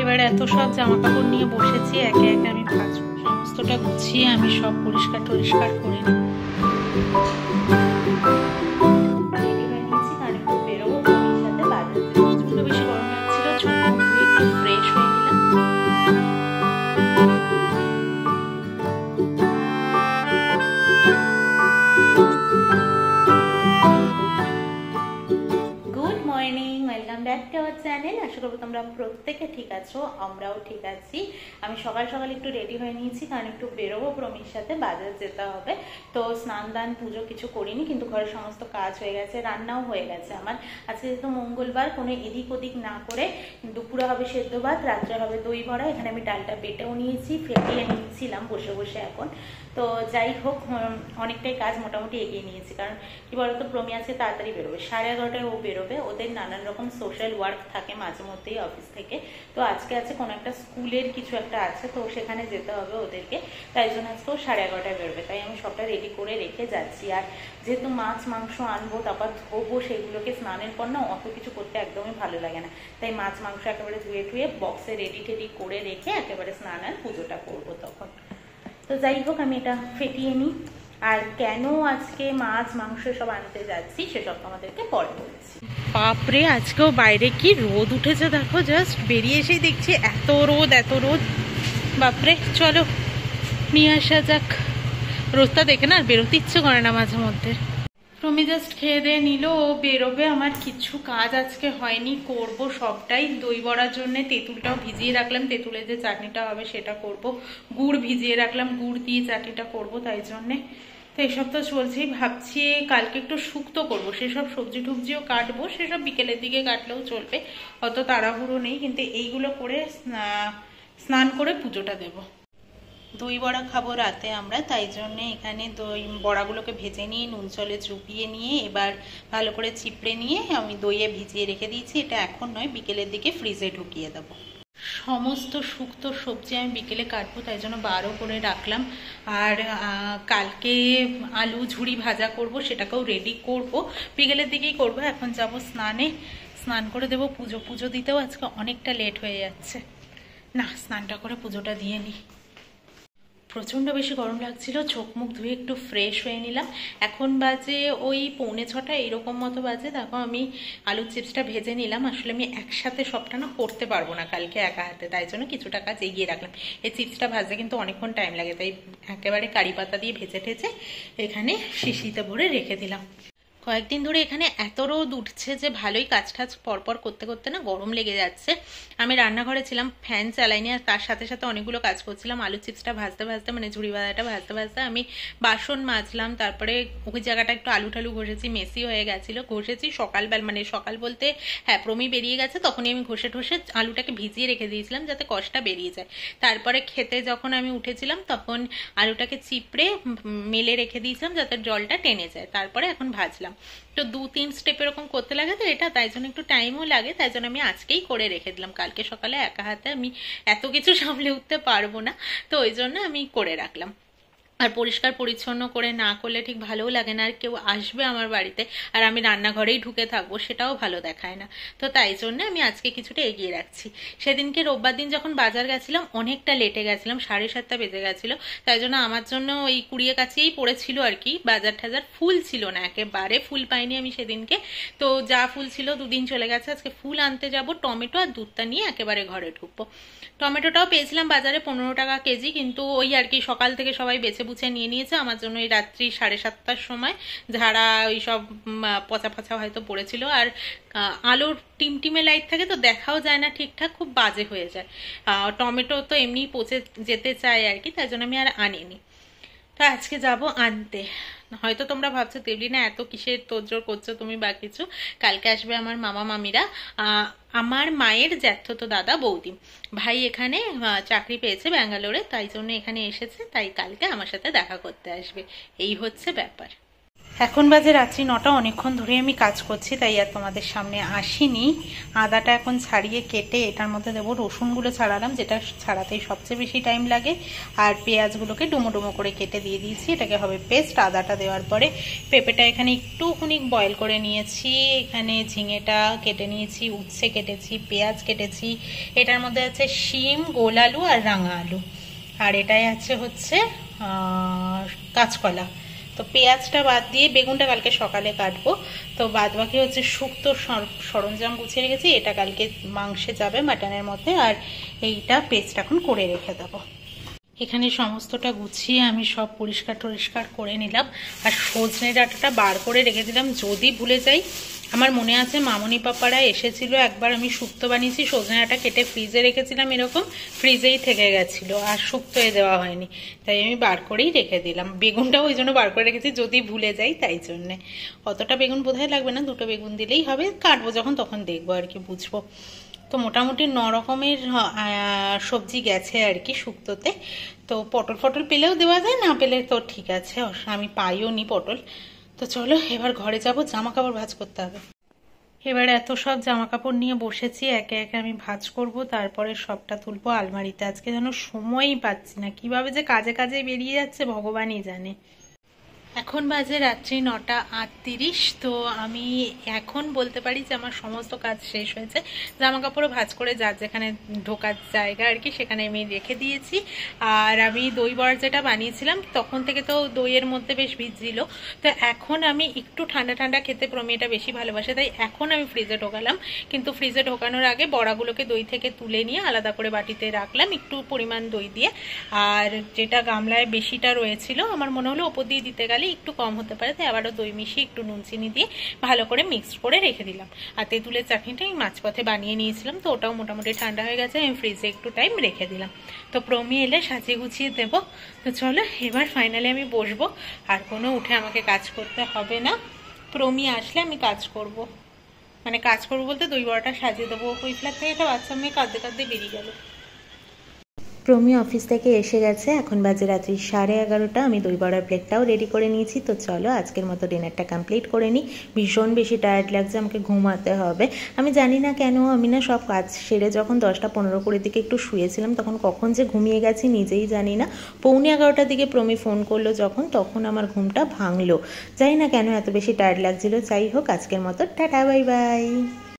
এবারে এত সব জামা কাপড় নিয়ে বসেছি, একে একে আমি ভাজবো। সমস্তটা গুছিয়ে আমি সব পরিষ্কার টরিষ্কার করে নিই। রেডি হয়ে নিয়েছি, কারণ একটু বেরোবো মমির সাথে বাজার যেতে। প্রচন্ড বেশি গরম লাগছিল, চোখ মুখ ধুয়ে একটু ফ্রেশ হয়ে নিলাম। চ্যানেল, আশা করবো তোমরা প্রত্যেকে ঠিক আছো, আমরাও ঠিক আছি। আমি সকাল সকাল একটু রেডি হয়ে নিয়েছি, কারণ একটু বেরোবো প্রমির সাথে, বাজার যেতে হবে। তো স্নান দান পুজো কিছু করিনি, কিন্তু ঘরের সমস্ত কাজ হয়ে গেছে, রান্নাও হয়ে গেছে আমার। আজকে যেহেতু মঙ্গলবার, কোনো এদিক ওদিক না করে দুপুরে হবে সেদ্ধ ভাত, রাত্রে হবে দই বড়া। এখানে আমি ডালটা বেটেও নিয়েছি, ফেটিয়ে নিয়েছিলাম বসে বসে এখন। তো যাই হোক, অনেকটাই কাজ মোটামুটি এগিয়ে নিয়েছি। কারণ কি বলতো, প্রমি আজকে তাড়াতাড়ি বেরোবে, 11:30টায় ও বেরোবে। ওদের নানান রকম সোশ্যাল ওয়ার্ক থাকে মাঝে মধ্যেই অফিস থেকে। তো আজকে আছে কোনো একটা স্কুলের কিছু একটা আছে, তো সেখানে যেতে হবে ওদেরকে। তাই জন্য আজকে ও 11:30টায় বেরোবে। তাই আমি সবটা রেডি করে রেখে যাচ্ছি। আর যেহেতু মাছ মাংস আনবো, তারপর ধোবো, সেগুলোকে স্নানের পর না অত কিছু করতে একদমই ভালো লাগে না। তাই মাছ মাংস একেবারে ধুয়ে ধুয়ে বক্সে রেডি টেডি করে রেখে একেবারে স্নান আর পুজোটা করবো তখন। তো যাই হোক, আমি এটা ফেটিয়ে নিই। আর কেন আজকে মাছ মাংস সব আনতে যাচ্ছি সেসব তোমাদেরকে পরে বলছি। বাপরে, আজকেও বাইরে কি রোদ উঠেছে দেখো, জাস্ট বেরিয়ে এসেই দেখছি এত রোদ এত রোদ। বাপরে, চলো নিয়ে আসা যাক। রোদটা দেখে না আর বেরোতে ইচ্ছে করে না মাঝে মধ্যে। প্রমি জাস্ট খেয়ে দিয়ে নিল, ও বেরোবে। আমার কিছু কাজ আজকে হয়নি, করব সবটাই। দই বড়ার জন্য তেঁতুলটাও ভিজিয়ে রাখলাম, তেঁতুলের যে চাটনিটা হবে সেটা করব। গুড় ভিজিয়ে রাখলাম, গুড় দিয়ে চাটনিটা করব, তাই জন্যে। তো এইসব তো চলছেই। ভাবছি কালকে একটু শুক্তো করবো, সেসব সবজি টুবজিও কাটবো, সেসব বিকেলের দিকে কাটলেও চলবে, অত তাড়াহুড়ো নেই। কিন্তু এইগুলো করে স্নান করে পুজোটা দেবো। দই বড়া খাবো রাতে আমরা, তাই জন্যে এখানে দই বড়াগুলোকে ভেজে নিয়ে নুন জলে চুপিয়ে নিয়ে এবার ভালো করে চিপড়ে নিয়ে আমি দইয়ে ভিজিয়ে রেখে দিয়েছি। এটা এখন নয়, বিকেলের দিকে ফ্রিজে ঢুকিয়ে দেবো। সমস্ত শুক্তো সবজি আমি বিকেলে কাটবো, তাই জন্য বারও করে রাখলাম। আর কালকে আলু ঝুড়ি ভাজা করব, সেটাকেও রেডি করব, বিকেলের দিকেই করব। এখন যাব স্নানে, স্নান করে দেবো। পুজো দিতেও আজকে অনেকটা লেট হয়ে যাচ্ছে। না, স্নানটা করে পুজোটা দিয়ে নিই। প্রচণ্ড বেশি গরম লাগছিল, চোখ মুখ ধুয়ে একটু ফ্রেশ হয়ে নিলাম। এখন বাজে ওই 5:45 এইরকম মতো বাজে। দেখো আমি আলুর চিপসটা ভেজে নিলাম। আসলে আমি একসাথে সবটা না করতে পারবো না কালকে একা হাতে, তাই জন্য কিছুটা কাজ এগিয়ে রাখলাম। এই চিপসটা ভাজতে কিন্তু অনেকক্ষণ টাইম লাগে, তাই একেবারে কারি পাতা দিয়ে ভেজে ঠেজে এখানে শিশিতে ভরে রেখে দিলাম। কয়েকদিন ধরে এখানে এত রোদ উঠছে যে ভালোই কাজ টাজ পরপর করতে করতে না গরম লেগে যাচ্ছে। আমি রান্নাঘরে ছিলাম, ফ্যান চালাইনি, আর তার সাথে সাথে অনেকগুলো কাজ করছিলাম। আলু চিপসটা ভাজতে ভাজতে, মানে ঝুড়ি ভাজাটা ভাজতে ভাজতে আমি বাসন মাজলাম। তারপরে ওই জায়গাটা একটু আলু টালু ঘষেছি, মেসি হয়ে গেছিলো। ঘষেছি সকালবেলা, মানে সকাল বলতে হ্যাঁ, প্রমি বেরিয়ে গেছে তখনই আমি ঘষে ঠষে আলুটাকে ভিজিয়ে রেখে দিয়েছিলাম যাতে কষটা বেরিয়ে যায়। তারপরে খেতে যখন আমি উঠেছিলাম তখন আলুটাকে চিপড়ে মেলে রেখে দিয়েছিলাম যাতে জলটা টেনে যায়। তারপরে এখন ভাজলাম। তো 2-3 স্টেপ এরকম করতে লাগে তো এটা, তাই জন্য একটু টাইমও লাগে। তাই জন্য আমি আজকেই করে রেখে দিলাম, কালকে সকালে একা হাতে আমি এত কিছু সামলে উঠতে পারবো না, তো ওই জন্য আমি করে রাখলাম। আর পরিষ্কার পরিচ্ছন্ন করে না করলে ঠিক ভালোও লাগে না। আর কেউ আসবে আমার বাড়িতে আর আমি রান্নাঘরেই ঢুকে থাকবো, সেটাও ভালো দেখায় না। তো তাই জন্য আমি আজকে কিছুটা এগিয়ে রাখছি। সেদিনকে রোববার দিন যখন বাজার গেছিলাম অনেকটা লেটে গেছিলাম, 7:30 বেজে গেছিলো। তাই জন্য আমার জন্য ওই কুড়িয়ে কাছেই পড়েছিল আর কি। বাজার টাজার ফুল ছিল না, একেবারে ফুল পাইনি আমি সেদিনকে। তো যা ফুল ছিল 2 দিন চলে গেছে। আজকে ফুল আনতে যাব, টমেটো আর দুধটা নিয়ে একেবারে ঘরে ঢুকবো। টমেটোটাও পেয়েছিলাম বাজারে 15 টাকা কেজি, কিন্তু ওই আর কি সকাল থেকে সবাই বেছে বুছে নিয়ে নিয়েছে। আমার জন্য এই রাত্রি 7:30টার সময় ঝাড়া ওই সব পচা পচা হয়তো পড়েছিল। আর আলোর টিমটিমে লাইট থাকে তো দেখাও যায় না ঠিকঠাক, খুব বাজে হয়ে যায়। টমেটো তো এমনি পচে যেতে চায় আর কি, তাই জন্য আমি আর আনিনি। তো আজকে যাব আনতে। হয়তো তোমরা ভাবছো দেবলিনা এত কিসের তোড়জোড় করছো তুমি বা কিছু, কালকে আসবে আমার মামা মামিরা, আমার মায়ের জ্যাঠতো দাদা বৌদি। ভাই এখানে চাকরি পেয়েছে ব্যাঙ্গালোরে, তাই জন্য এখানে এসেছে। তাই কালকে আমার সাথে দেখা করতে আসবে, এই হচ্ছে ব্যাপার। এখন বাজে রাত্রি 9টা, অনেকক্ষণ ধরে আমি কাজ করছি তাই আর তোমাদের সামনে আসিনি। আদাটা এখন ছাড়িয়ে কেটে এটার মধ্যে দেবো। রসুনগুলো ছাড়ালাম, যেটা ছাড়াতেই সবচেয়ে বেশি টাইম লাগে, আর পেঁয়াজগুলোকে ডুমো ডুমো করে কেটে দিয়ে দিয়েছি। এটাকে হবে পেস্ট। আদাটা দেওয়ার পরে পেঁপেটা এখানে একটুখানি বয়েল করে নিয়েছি, এখানে ঝিঙেটা কেটে নিয়েছি, উচ্ছে কেটেছি, পেঁয়াজ কেটেছি, এটার মধ্যে আছে শিম, গোল আলু আর রাঙা আলু, আর এটাই আছে হচ্ছে কাঁচকলা। তো পেঁয়াজটা বাদ দিয়ে বেগুনটা কালকে সকালে কাটবো। তো বাদ বাকি হচ্ছে শুক্তো সরঞ্জাম গুছিয়ে রেখেছি, এটা কালকে মাংসে যাবে মাটনের মধ্যে, আর এইটা পেস্ট এখন করে রেখে দেবো। এখানে সমস্তটা গুছিয়ে আমি সব পরিষ্কার টরিষ্কার করে নিলাম, আর সজনে ডাঁটাটা বার করে রেখে দিলাম যদি ভুলে যাই। আমার মনে আছে মামনি পাপারা এসেছিল একবার, আমি শুক্তো বানিয়েছি, সজনে ডাঁটা কেটে ফ্রিজে রেখেছিলাম, এরকম ফ্রিজেই থেকে গেছিলো আর শুক্তোয় দেওয়া হয়নি, তাই আমি বার করেই রেখে দিলাম। বেগুনটাও ওই জন্য বার করে রেখেছি যদি ভুলে যাই, তাই জন্যে। অতটা বেগুন বোধহয় লাগবে না, 2টো বেগুন দিলেই হবে, কাটবো যখন তখন দেখবো আর কি, বুঝবো। তো মোটামুটি 9 রকমের সবজি গেছে আর কি শুক্তোতে। তো পটল ফটল পেলেও দেওয়া যায়, না পেলে তো ঠিক আছে, আমি পাইও নি পটল। তো চলো এবার ঘরে যাব, জামা কাপড় ভাঁজ করতে হবে। এবার এত সব জামা কাপড় নিয়ে বসেছি, একে একে আমি ভাঁজ করব, তারপরে সবটা তুলবো আলমারিতে। আজকে যেন সময়ই পাচ্ছি না, কিভাবে যে কাজে কাজে বেরিয়ে যাচ্ছে ভগবানই জানে। এখন বাজে রাত্রি 9টা 38। তো আমি এখন বলতে পারি যে আমার সমস্ত কাজ শেষ হয়েছে। জামা কাপড়ও ভাঁজ করে যার যেখানে ঢোকার জায়গা আর কি সেখানে আমি রেখে দিয়েছি। আর আমি দই বড়া যেটা বানিয়েছিলাম তখন থেকে তো দইয়ের মধ্যে বেশ ভিজছিল, তো এখন আমি একটু ঠান্ডা ঠান্ডা খেতে প্রমি এটা বেশি ভালোবাসে, তাই এখন আমি ফ্রিজে ঢোকালাম। কিন্তু ফ্রিজে ঢোকানোর আগে বড়াগুলোকে দই থেকে তুলে নিয়ে আলাদা করে বাটিতে রাখলাম একটু পরিমাণ দই দিয়ে। আর যেটা গামলায় বেশিটা রয়েছিল আমার মনে হলো ওপর দিয়ে দিতে গেলে একটু কম হতে পারে, তাই আবারও দই মিশিয়ে একটু নুন চিনি দিয়ে ভালো করে মিক্স করে রেখে দিলাম। আর তেঁতুলের চাটনিটা আমি মাঝপথে বানিয়ে নিয়েছিলাম, তো ওটাও মোটামুটি ঠান্ডা হয়ে গেছে, আমি ফ্রিজে একটু টাইম রেখে দিলাম। তো প্রমি এলে সাজিয়ে গুছিয়ে দেবো। তো চলো এবার ফাইনালি আমি বসবো, আর কোনো উঠে আমাকে কাজ করতে হবে না। প্রমি আসলে আমি কাজ করব, মানে কাজ করবো বলতে দই বড়াটা সাজিয়ে দেবো। ওই ফ্ল্যাট থেকে একটা বাচ্চা মেয়ে কাঁদতে কাঁদতে বেরিয়ে গেল। প্রমি অফিস থেকে এসে গেছে, এখন বাজে রাত্রি 11:30। আমি দই বড়ার প্লেটটাও রেডি করে নিয়েছি। তো চলো আজকের মতো ডিনারটা কমপ্লিট করে নিই। ভীষণ বেশি টায়ার্ড লাগছে, আমাকে ঘুমাতে হবে। আমি জানি না কেন আমি না সব কাজ সেরে যখন 10টা 15 দিকে একটু শুয়েছিলাম, তখন কখন যে ঘুমিয়ে গেছি নিজেই জানি না। 11:45 দিকে প্রমি ফোন করলো যখন, তখন আমার ঘুমটা ভাঙলো। জানি না কেন এত বেশি টায়ার্ড লাগছিল। যাই হোক আজকের মতো টাটা বাই বাই।